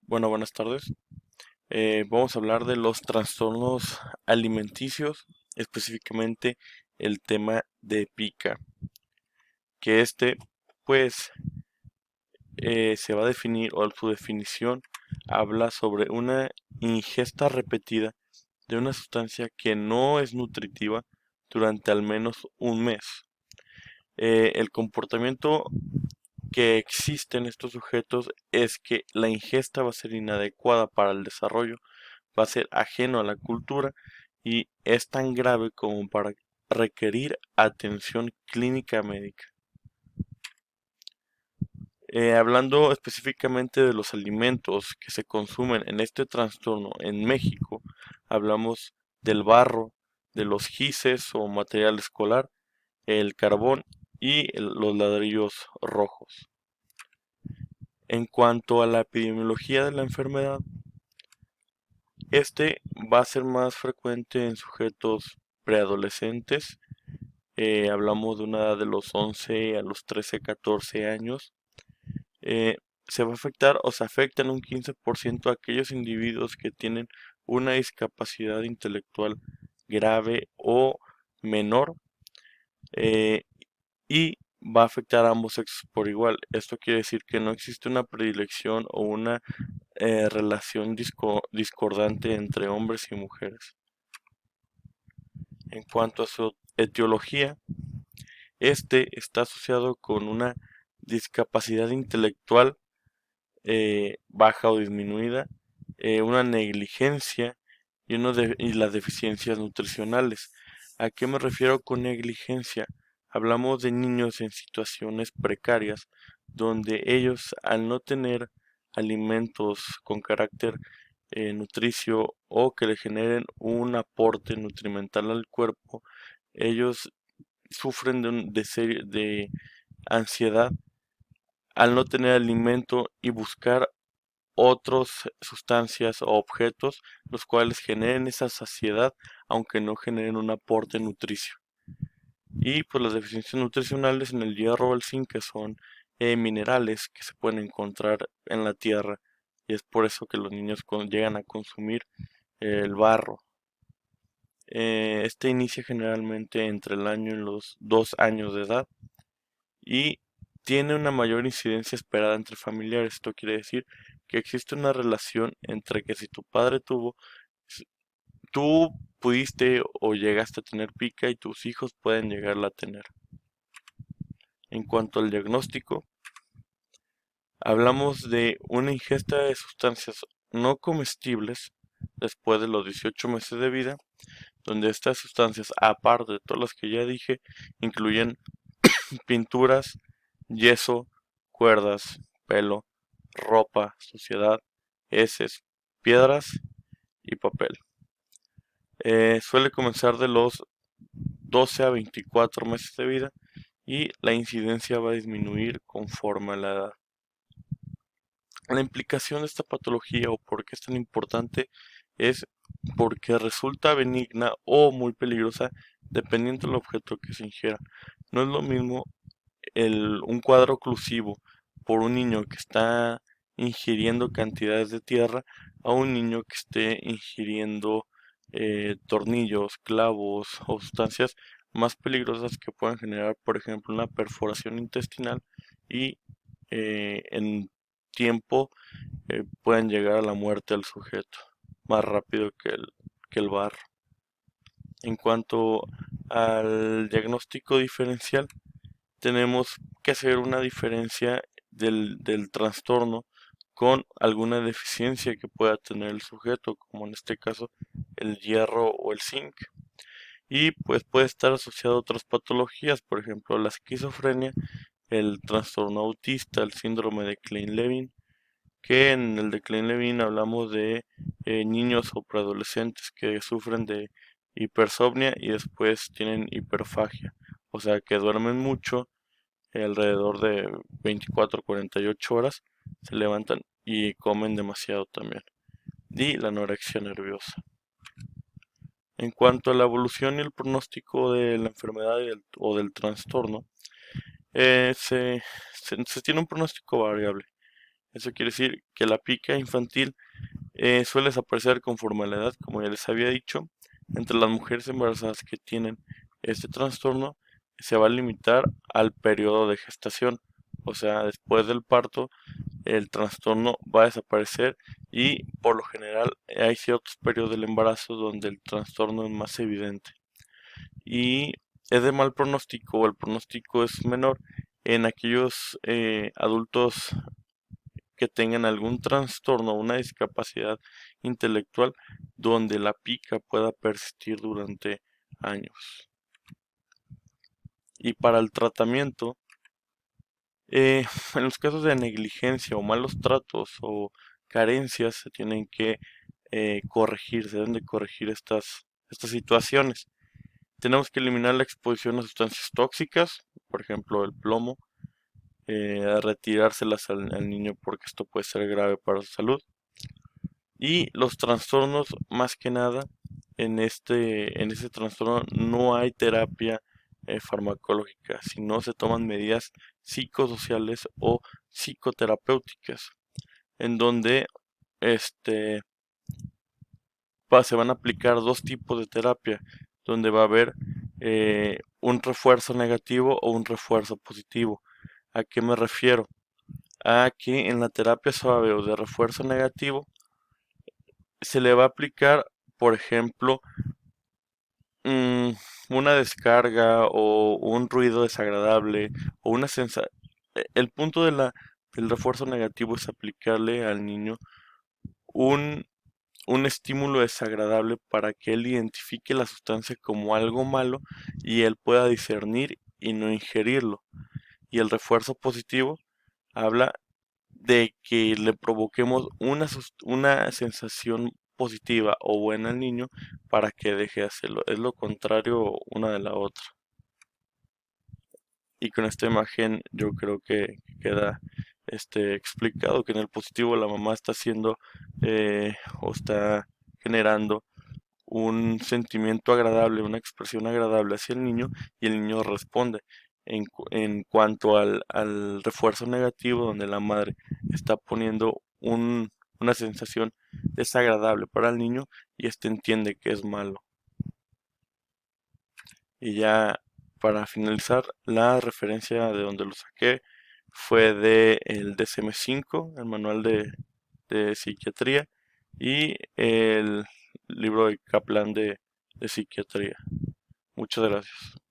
Bueno, buenas tardes. Vamos a hablar de los trastornos alimenticios, específicamente el tema de pica, que pues, se va a definir, o su definición habla sobre una ingesta repetida de una sustancia que no es nutritiva durante al menos un mes. El comportamiento que existe en estos sujetos es que la ingesta va a ser inadecuada para el desarrollo, va a ser ajeno a la cultura y es tan grave como para requerir atención clínica médica. Hablando específicamente de los alimentos que se consumen en este trastorno en México, hablamos del barro, de los gises o material escolar, el carbón y los ladrillos rojos. En cuanto a la epidemiología de la enfermedad, este va a ser más frecuente en sujetos preadolescentes. Hablamos de una edad de los 11 a los 13, 14 años. Eh, Se va a afectar o se afectan un 15% a aquellos individuos que tienen una discapacidad intelectual grave o menor. eh, y va a afectar a ambos sexos por igual. Esto quiere decir que no existe una predilección o una relación discordante entre hombres y mujeres. En cuanto a su etiología, este está asociado con una discapacidad intelectual baja o disminuida, una negligencia y las deficiencias nutricionales. ¿A qué me refiero con negligencia? Hablamos de niños en situaciones precarias donde ellos, al no tener alimentos con carácter nutricio o que le generen un aporte nutrimental al cuerpo, ellos sufren de ansiedad al no tener alimento y buscar otras sustancias o objetos los cuales generen esa saciedad aunque no generen un aporte nutricio. Y pues las deficiencias nutricionales en el hierro o el zinc, que son minerales que se pueden encontrar en la tierra, y es por eso que los niños llegan a consumir el barro. Este inicia generalmente entre el año y los 2 años de edad y tiene una mayor incidencia esperada entre familiares. Esto quiere decir que existe una relación entre que si tu padre s- tú pudiste o llegaste a tener pica y tus hijos pueden llegarla a tener. En cuanto al diagnóstico, hablamos de una ingesta de sustancias no comestibles después de los 18 meses de vida, donde estas sustancias, aparte de todas las que ya dije, incluyen pinturas, yeso, cuerdas, pelo, ropa, suciedad, heces, piedras y papel. Suele comenzar de los 12 a 24 meses de vida y la incidencia va a disminuir conforme a la edad. La implicación de esta patología o por qué es tan importante es porque resulta benigna o muy peligrosa dependiendo del objeto que se ingiera. No es lo mismo un cuadro oclusivo por un niño que está ingiriendo cantidades de tierra a un niño que esté ingiriendo tornillos, clavos o sustancias más peligrosas que puedan generar, por ejemplo, una perforación intestinal y en tiempo pueden llegar a la muerte al sujeto más rápido que el barro. En cuanto al diagnóstico diferencial, tenemos que hacer una diferencia del trastorno con alguna deficiencia que pueda tener el sujeto, como en este caso el hierro o el zinc. Y pues puede estar asociado a otras patologías, por ejemplo la esquizofrenia, el trastorno autista, el síndrome de Klein-Levin, que en el de Klein-Levin hablamos de niños o preadolescentes que sufren de hipersomnia y después tienen hiperfagia, o sea que duermen mucho alrededor de 24 48 horas, se levantan y comen demasiado también. Y la anorexia nerviosa. En cuanto a la evolución y el pronóstico de la enfermedad o del trastorno, se tiene un pronóstico variable. Eso quiere decir que la pica infantil suele desaparecer conforme a la edad, como ya les había dicho. Entre las mujeres embarazadas que tienen este trastorno se va a limitar al periodo de gestación, o sea, después del parto el trastorno va a desaparecer y por lo general hay ciertos periodos del embarazo donde el trastorno es más evidente y es de mal pronóstico o el pronóstico es menor en aquellos adultos que tengan algún trastorno o una discapacidad intelectual donde la pica pueda persistir durante años. Y para el tratamiento, en los casos de negligencia o malos tratos o carencias se tienen que corregir, se deben de corregir estas situaciones. Tenemos que eliminar la exposición a sustancias tóxicas, por ejemplo el plomo, retirárselas al niño porque esto puede ser grave para su salud. Y los trastornos, más que nada, en ese trastorno no hay terapia farmacológica, sino se toman medidas psicosociales o psicoterapéuticas, en donde este, se van a aplicar dos tipos de terapia, donde va a haber un refuerzo negativo o un refuerzo positivo. ¿A qué me refiero? A que en la terapia suave o de refuerzo negativo se le va a aplicar, por ejemplo, mm, una descarga o un ruido desagradable o una sensación. El punto del refuerzo negativo es aplicarle al niño un, un estímulo desagradable para que él identifique la sustancia como algo malo y él pueda discernir y no ingerirlo. Y el refuerzo positivo habla de que le provoquemos una sensación positiva o buena al niño para que deje de hacerlo. Es lo contrario una de la otra. Y con esta imagen yo creo que queda explicado que en el positivo la mamá está haciendo o está generando un sentimiento agradable, una expresión agradable hacia el niño y el niño responde. En cuanto al refuerzo negativo, donde la madre está poniendo una sensación desagradable para el niño y éste entiende que es malo. Y ya para finalizar, la referencia de donde lo saqué fue de el DSM-5, el manual de psiquiatría, y el libro de Kaplan de psiquiatría. Muchas gracias.